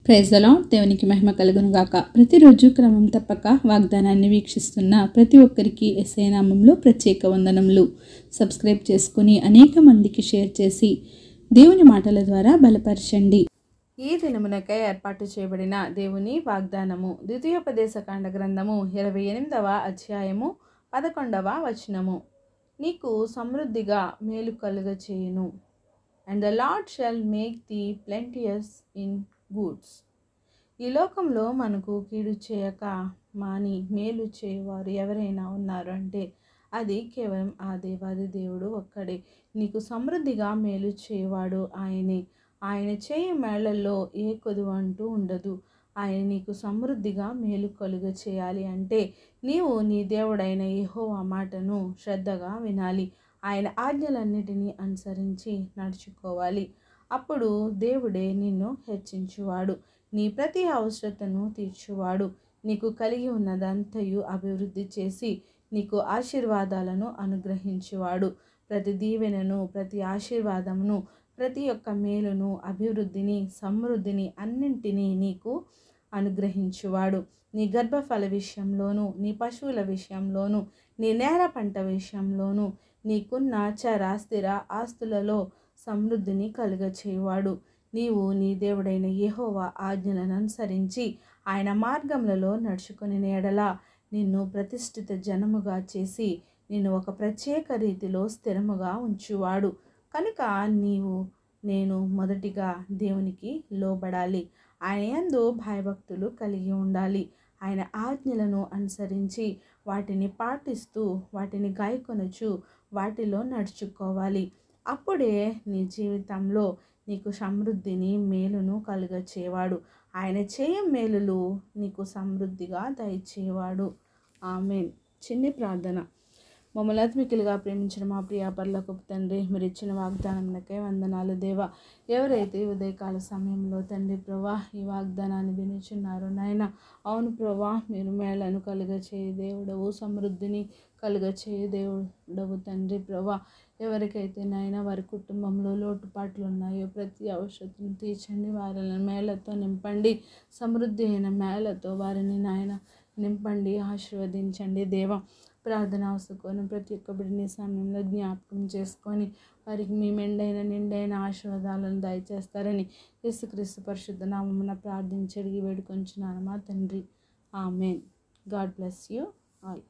Praise the lord. దేవునికి మహిమ కలుగును గాక. ప్రతిరోజు క్రమం తప్పక వాగ్దానాన్ని వీక్షిస్తున్న ప్రతి ఒక్కరికి యేసయ్య నామములో ప్రత్యేక వందనములు. సబ్స్క్రైబ్ చేసుకుని అనేక మందికి షేర్ చేసి దేవుని మాటల ద్వారా బలపరచండి. ఈ దినమునకై ఏర్పాటు చేయబడిన దేవుని వాగ్దానము ద్వితీయోపదేశకాండ గ్రంథము 28వ అధ్యాయము 11వ వచనము. నీకు సమృద్ధిగా మేలు కలుగ చేయును. And the Lord shall make thee plenteous in goods. ఈ లోకంలో మనకు కీడు చేయక మాని మేలు చేయవారు ఎవరైనా ఉన్నారు అంటే అది కేవలం ఆ దేవాది దేవుడు ఒక్కడే. నీకు సమృద్ధిగా మేలు చేయవాడు ఆయనే. ఆయన చేయి మేళ్లలో ఏ కొదువ అంటూ ఉండదు. ఆయన నీకు సమృద్ధిగా మేలు కలుగ చేయాలి అంటే నీవు నీ దేవుడైన యెహోవా మాటను శ్రద్ధగా వినాలి. ఆయన ఆజ్ఞలన్నిటినీ అనుసరించి నడుచుకోవాలి. అప్పుడు దేవుడే నిన్ను హెచ్చించువాడు, నీ ప్రతి అవసరతను తీర్చువాడు, నీకు కలిగి ఉన్నదంతయు అభివృద్ధి చేసి నీకు ఆశీర్వాదాలను అనుగ్రహించువాడు. ప్రతి దీవెనను, ప్రతి ఆశీర్వాదమును, ప్రతి ఒక్క మేలును, అభివృద్ధిని, సమృద్ధిని అన్నింటినీ నీకు అనుగ్రహించువాడు. నీ గర్భఫల విషయంలోనూ, నీ పశువుల విషయంలోనూ, నీ నేల పంట విషయంలోనూ, నీకున్న చర స్థిర ఆస్తులలో సమృద్ధిని కలుగచేయువాడు. నీవు నీ దేవుడైన యెహోవా ఆజ్ఞలను అనుసరించి ఆయన మార్గములలో నడుచుకుని ఎడల నిన్ను ప్రతిష్ఠిత జనముగా చేసి నిన్ను ఒక ప్రత్యేక రీతిలో స్థిరముగా ఉంచువాడు. కనుక నేను మొదటిగా దేవునికి లోబడాలి. ఆయన యందు భయభక్తులు కలిగి ఉండాలి. ఆయన ఆజ్ఞలను అనుసరించి వాటిని పాటిస్తూ, వాటిని గాయకొనుచు వాటిలో నడుచుకోవాలి. అప్పుడే నీ జీవితంలో నీకు సమృద్ధిని, మేలును కలుగచేవాడు. ఆయన చేయ మేలులు నీకు సమృద్ధిగా దయచేవాడు. ఆమేన్. చిన్ని ప్రార్థన. మమ్మల్ని ఆత్మికులుగా ప్రేమించిన మా ప్రియ పరలోకపు తండ్రి, మీరు ఇచ్చిన వాగ్దానంకై వందనాలు దేవా. ఎవరైతే ఉదయకాల సమయంలో తండ్రి ప్రభా ఈ వాగ్దానాన్ని వినిచున్నారో నాయన, అవును ప్రభా, మీరు మేళను కలుగచేయ దేవుడవు, సమృద్ధిని కలుగచేయ దేవుడవు తండ్రి ప్రభా. ఎవరికైతే నాయన వారి కుటుంబంలో లోటుపాట్లు ఉన్నాయో ప్రతి అవసరతను తీర్చండి, వారిని మేళతో నింపండి, సమృద్ధి అయిన మేళతో వారిని నాయన నింపండి, ఆశీర్వదించండి దేవా. ప్రార్థన అవసరం ప్రతి ఒక్క బిడ్డని సమయంలో జ్ఞాపకం చేసుకొని వారికి మీ నిండైన ఆశీర్వాదాలను దయచేస్తారని యేసుక్రీస్తు పరిశుద్ధ నామమున ప్రార్థించి అడిగి వేడుకొంచున్నాను మా తండ్రి. Amen. God bless you all.